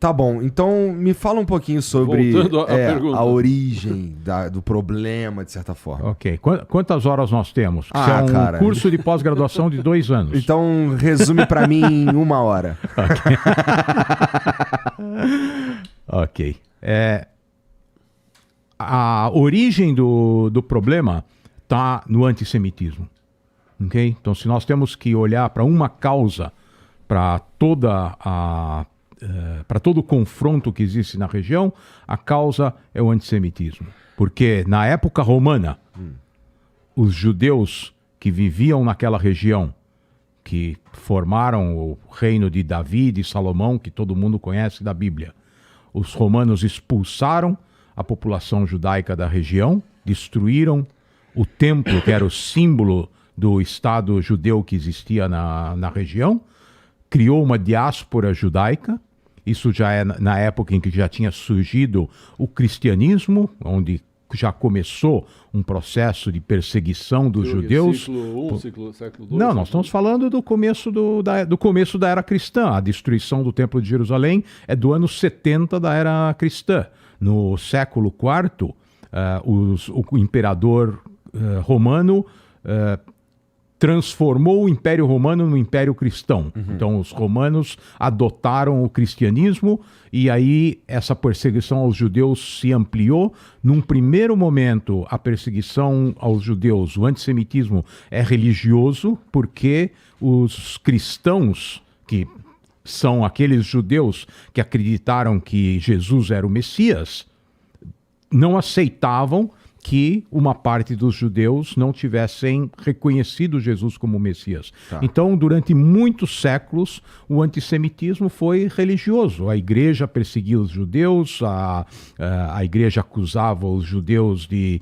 Tá bom, então me fala um pouquinho sobre Voltando à pergunta. a origem do problema, de certa forma. Ok. Quantas horas nós temos? Que Ah, é um cara. curso de pós-graduação de 2 anos. Então, resume pra mim em 1 hora. Ok. A origem do problema está no antissemitismo. Ok? Então, se nós temos que olhar para uma causa, para todo o confronto que existe na região, a causa é o antissemitismo. Porque na época romana, os judeus que viviam naquela região, que formaram o reino de Davi e de Salomão, que todo mundo conhece da Bíblia, os romanos expulsaram a população judaica da região, destruíram o templo, que era o símbolo do Estado judeu que existia na região, criou uma diáspora judaica. Isso já é na época em que já tinha surgido o cristianismo, onde já começou um processo de perseguição dos judeus. Século II? Não, nós estamos falando do começo da era cristã. A destruição do Templo de Jerusalém é do ano 70 da era cristã. No século IV, o imperador romano transformou o Império Romano no Império Cristão. Então, os romanos adotaram o cristianismo e aí essa perseguição aos judeus se ampliou. Num primeiro momento, a perseguição aos judeus, o antissemitismo é religioso, porque os cristãos, que são aqueles judeus que acreditaram que Jesus era o Messias, não aceitavam que uma parte dos judeus não tivessem reconhecido Jesus como Messias. Tá. Então, durante muitos séculos, o antissemitismo foi religioso. A igreja perseguia os judeus, a igreja acusava os judeus de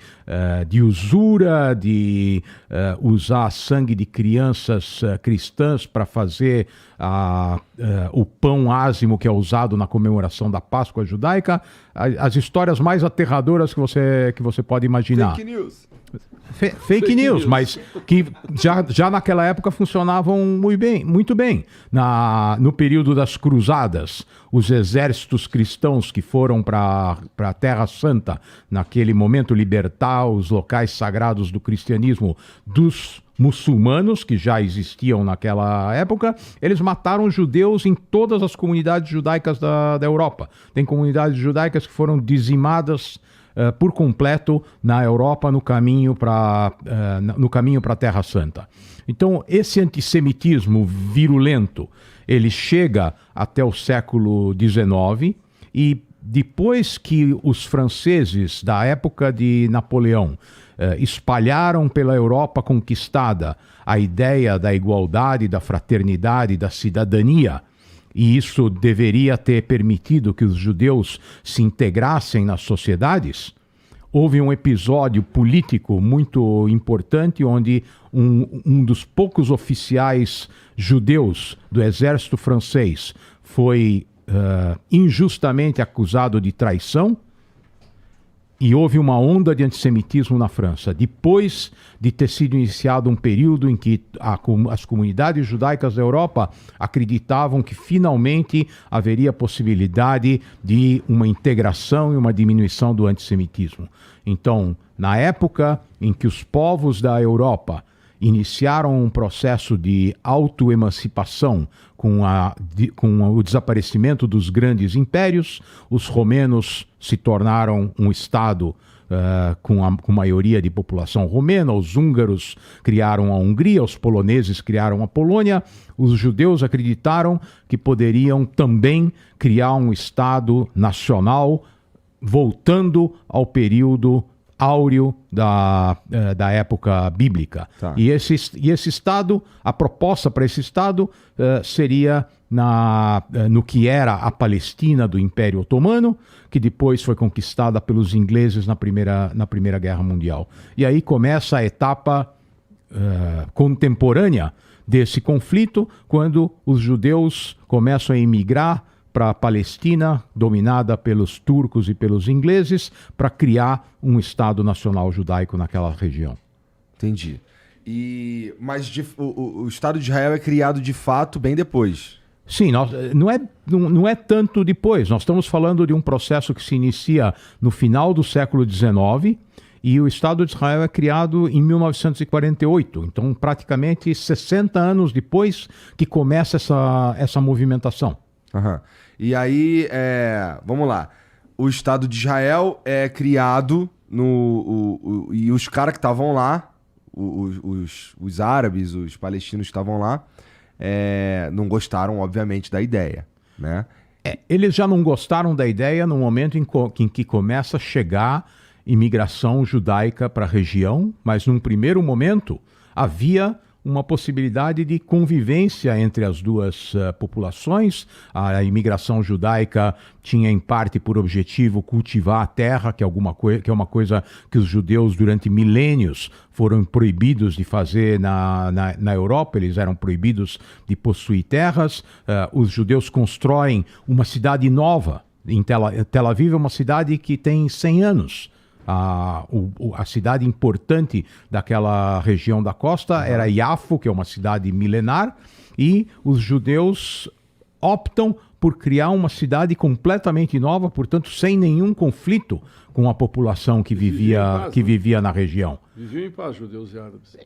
usura, de usar sangue de crianças cristãs para fazer o pão ázimo que é usado na comemoração da Páscoa judaica. As histórias mais aterradoras que você pode imaginar. Fake news. Fake news, mas que já naquela época funcionavam muito bem. No período das cruzadas, os exércitos cristãos que foram para a Terra Santa, naquele momento libertar os locais sagrados do cristianismo dos muçulmanos, que já existiam naquela época, eles mataram judeus em todas as comunidades judaicas da Europa. Tem comunidades judaicas que foram dizimadas por completo na Europa no caminho para a Terra Santa. Então, esse antissemitismo virulento, ele chega até o século XIX e depois que os franceses da época de Napoleão espalharam pela Europa conquistada a ideia da igualdade, da fraternidade, da cidadania, e isso deveria ter permitido que os judeus se integrassem nas sociedades, houve um episódio político muito importante onde um dos poucos oficiais judeus do exército francês foi injustamente acusado de traição, e houve uma onda de antissemitismo na França, depois de ter sido iniciado um período em que as comunidades judaicas da Europa acreditavam que finalmente haveria possibilidade de uma integração e uma diminuição do antissemitismo. Então, na época em que os povos da Europa iniciaram um processo de autoemancipação com o desaparecimento dos grandes impérios, os romenos se tornaram um Estado com maioria de população romena, os húngaros criaram a Hungria, os poloneses criaram a Polônia, os judeus acreditaram que poderiam também criar um Estado nacional, voltando ao período áureo da época bíblica. Tá. E esse Estado, a proposta para esse Estado seria no que era a Palestina do Império Otomano, que depois foi conquistada pelos ingleses na Primeira Guerra Mundial. E aí começa a etapa contemporânea desse conflito, quando os judeus começam a emigrar para a Palestina, dominada pelos turcos e pelos ingleses, para criar um Estado nacional judaico naquela região. Entendi. Mas o Estado de Israel é criado de fato bem depois. Sim, não é tanto depois. Nós estamos falando de um processo que se inicia no final do século XIX e o Estado de Israel é criado em 1948. Então, praticamente 60 anos depois que começa essa movimentação. Aham. E aí, vamos lá. O Estado de Israel é criado e os caras que estavam lá, os árabes, os palestinos que estavam lá, não gostaram, obviamente, da ideia, né? Eles já não gostaram da ideia no momento em que começa a chegar imigração judaica para a região, mas num primeiro momento havia uma possibilidade de convivência entre as duas populações. A imigração judaica tinha, em parte, por objetivo cultivar a terra, que é uma coisa que os judeus, durante milênios, foram proibidos de fazer na Europa. Eles eram proibidos de possuir terras. Os judeus constroem uma cidade nova. Em Tel Aviv é uma cidade que tem 100 anos. A cidade importante daquela região da costa era Yafo, que é uma cidade milenar, e os judeus optam por criar uma cidade completamente nova, portanto, sem nenhum conflito com a população que vivia na região. Viviam em paz, judeus e árabes.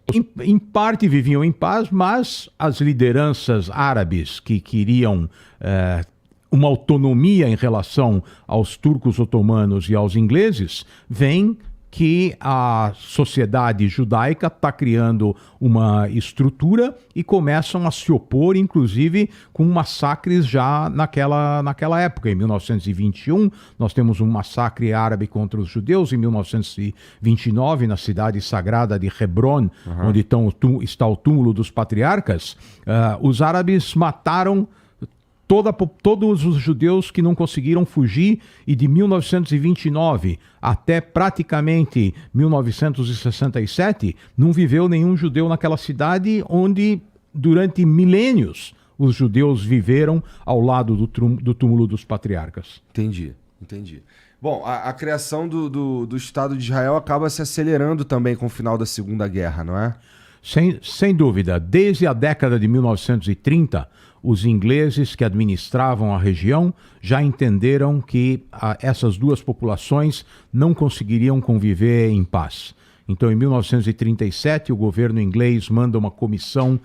Em parte viviam em paz, mas as lideranças árabes que queriam uma autonomia em relação aos turcos otomanos e aos ingleses, veem que a sociedade judaica está criando uma estrutura e começam a se opor, inclusive, com massacres já naquela época. Em 1921, nós temos um massacre árabe contra os judeus. Em 1929, na cidade sagrada de Hebron, onde está o túmulo dos patriarcas, os árabes mataram todos os judeus que não conseguiram fugir, e de 1929 até praticamente 1967 não viveu nenhum judeu naquela cidade, onde durante milênios os judeus viveram ao lado do túmulo dos patriarcas. Entendi. Bom, a criação do Estado de Israel acaba se acelerando também com o final da Segunda Guerra, não é? Sem dúvida. Desde a década de 1930, os ingleses que administravam a região já entenderam que essas duas populações não conseguiriam conviver em paz. Então, em 1937, o governo inglês manda uma comissão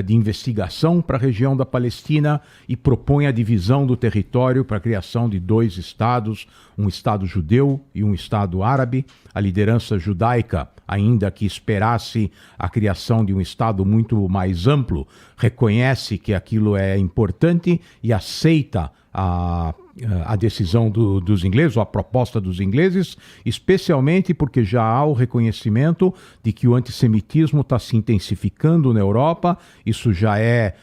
de investigação para a região da Palestina e propõe a divisão do território para a criação de 2 estados, um estado judeu e um estado árabe. A liderança judaica, ainda que esperasse a criação de um estado muito mais amplo, reconhece que aquilo é importante e aceita a decisão dos ingleses, ou a proposta dos ingleses, especialmente porque já há o reconhecimento de que o antissemitismo está se intensificando na Europa. Isso já é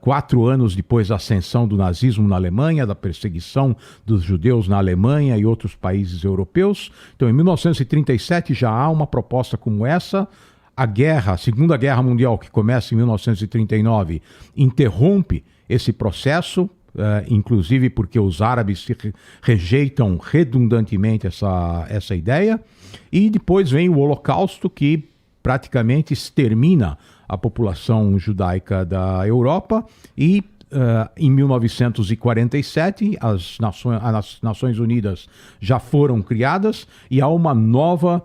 4 anos depois da ascensão do nazismo na Alemanha, da perseguição dos judeus na Alemanha e outros países europeus. Então, em 1937 já há uma proposta como essa. A Segunda Guerra Mundial, que começa em 1939, interrompe esse processo, inclusive porque os árabes rejeitam redundantemente essa ideia. E depois vem o Holocausto, que praticamente extermina a população judaica da Europa, e em 1947 as Nações Unidas já foram criadas e há uma nova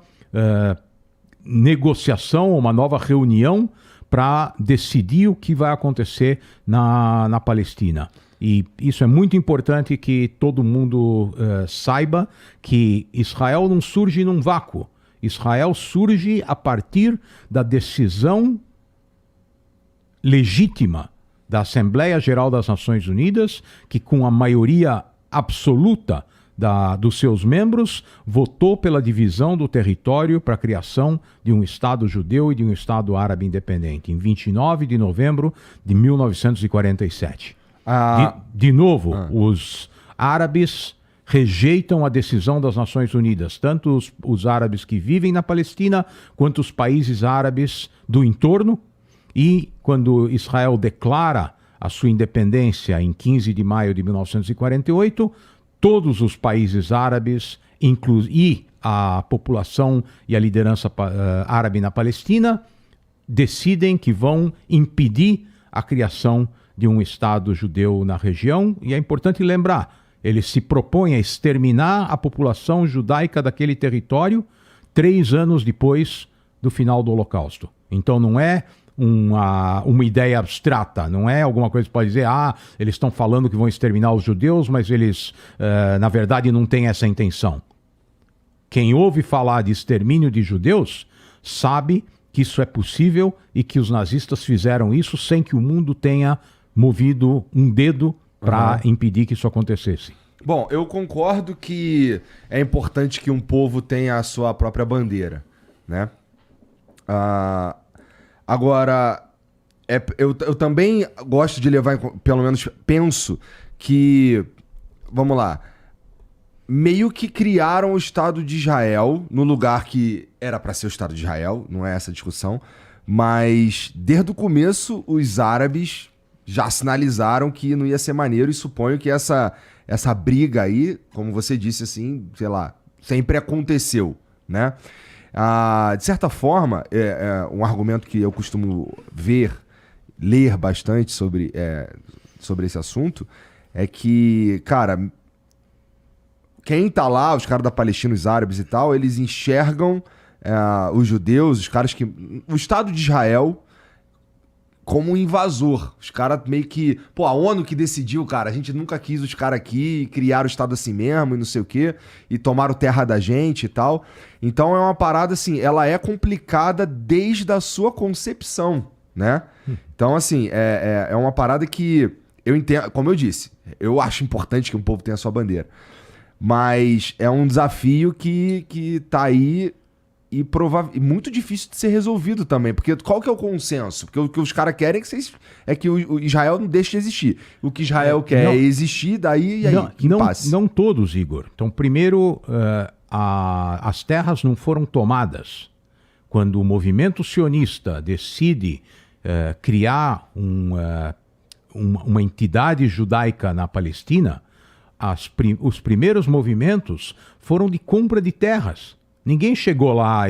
negociação, uma nova reunião para decidir o que vai acontecer na Palestina. E isso é muito importante que todo mundo saiba, que Israel não surge num vácuo. Israel surge a partir da decisão legítima da Assembleia Geral das Nações Unidas, que com a maioria absoluta dos seus membros, votou pela divisão do território para a criação de um Estado judeu e de um Estado árabe independente, em 29 de novembro de 1947. De novo, os árabes rejeitam a decisão das Nações Unidas, tanto os árabes que vivem na Palestina, quanto os países árabes do entorno. E quando Israel declara a sua independência em 15 de maio de 1948, todos os países árabes e a população e a liderança árabe na Palestina decidem que vão impedir a criação de um Estado judeu na região, e é importante lembrar, ele se propõe a exterminar a população judaica daquele território 3 anos depois do final do Holocausto. Então não é uma ideia abstrata, não é alguma coisa que pode dizer, eles estão falando que vão exterminar os judeus, mas eles, na verdade, não têm essa intenção. Quem ouve falar de extermínio de judeus sabe que isso é possível e que os nazistas fizeram isso sem que o mundo tenha movido um dedo para impedir que isso acontecesse. Bom, eu concordo que é importante que um povo tenha a sua própria bandeira, né? Agora, eu também gosto de levar, pelo menos penso que, vamos lá, meio que criaram o Estado de Israel no lugar que era para ser o Estado de Israel, não é essa a discussão, mas desde o começo os árabes já sinalizaram que não ia ser maneiro e suponho que essa briga aí, como você disse assim, sei lá, sempre aconteceu, né? De certa forma, um argumento que eu costumo ler bastante sobre esse assunto, é que, cara, quem tá lá, os caras da Palestina, os árabes e tal, eles enxergam os judeus, os caras o Estado de Israel como um invasor. Os caras meio que... Pô, a ONU que decidiu, cara, a gente nunca quis os caras aqui, criaram o Estado assim mesmo e não sei o quê, e tomaram terra da gente e tal. Então é uma parada assim, ela é complicada desde a sua concepção, né? Então assim, é uma parada que eu entendo, como eu disse, eu acho importante que um povo tenha a sua bandeira. Mas é um desafio que tá aí e muito difícil de ser resolvido também. Porque qual que é o consenso? Porque o que os caras querem é que o Israel não deixe de existir. O que Israel quer é existir, daí que passe. Não todos, Igor. Então, primeiro, as terras não foram tomadas. Quando o movimento sionista decide criar uma entidade judaica na Palestina, os primeiros movimentos foram de compra de terras. Ninguém chegou lá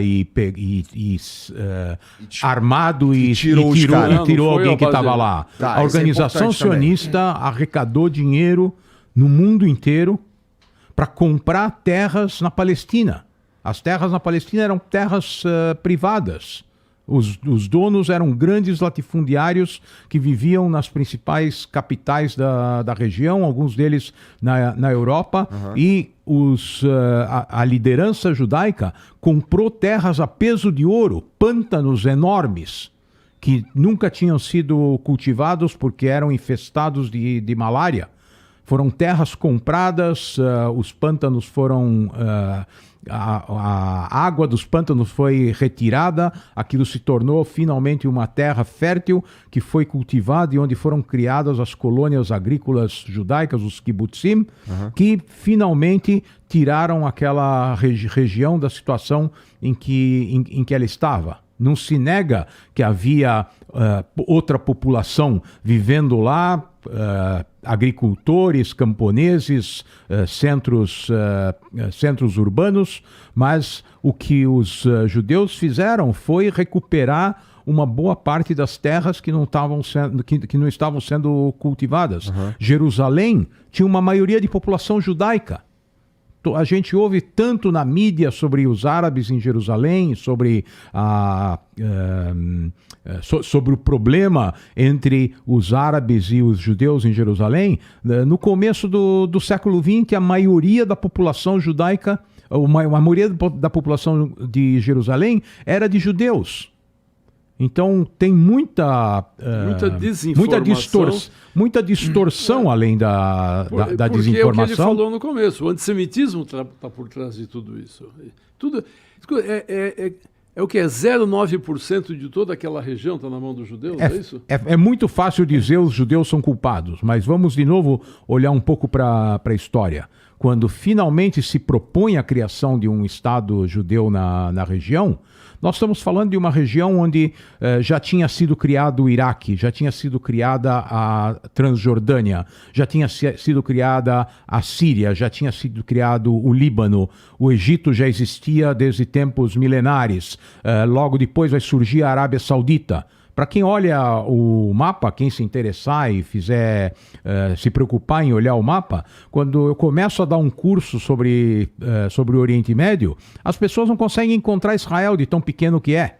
armado e tirou alguém que estava lá. A organização sionista arrecadou dinheiro no mundo inteiro para comprar terras na Palestina. As terras na Palestina eram terras privadas. Os donos eram grandes latifundiários que viviam nas principais capitais da região, alguns deles na Europa, e a liderança judaica comprou terras a peso de ouro, pântanos enormes, que nunca tinham sido cultivados porque eram infestados de malária. Foram terras compradas, os pântanos foram... A água dos pântanos foi retirada, aquilo se tornou finalmente uma terra fértil que foi cultivada e onde foram criadas as colônias agrícolas judaicas, os kibbutzim, que finalmente tiraram aquela região da situação em que ela estava. Não se nega que havia outra população vivendo lá, agricultores, camponeses, centros urbanos, mas o que os judeus fizeram foi recuperar uma boa parte das terras que não estavam sendo cultivadas. Jerusalém tinha uma maioria de população judaica. A gente ouve tanto na mídia sobre os árabes em Jerusalém, sobre o problema entre os árabes e os judeus em Jerusalém. No começo do século XX, a maioria da população judaica, a maioria da população de Jerusalém era de judeus. Então tem muita distorção além da desinformação. Porque é o que ele falou no começo, o antissemitismo está por trás de tudo isso. É o que? 0,9% de toda aquela região está na mão dos judeus, é isso? É muito fácil dizer os judeus são culpados, mas vamos de novo olhar um pouco para a história. Quando finalmente se propõe a criação de um Estado judeu na região, nós estamos falando de uma região onde já tinha sido criado o Iraque, já tinha sido criada a Transjordânia, já tinha sido criada a Síria, já tinha sido criado o Líbano, o Egito já existia desde tempos milenares, logo depois vai surgir a Arábia Saudita. Para quem olha o mapa, quem se interessar e fizer se preocupar em olhar o mapa, quando eu começo a dar um curso sobre o Oriente Médio, as pessoas não conseguem encontrar Israel de tão pequeno que é.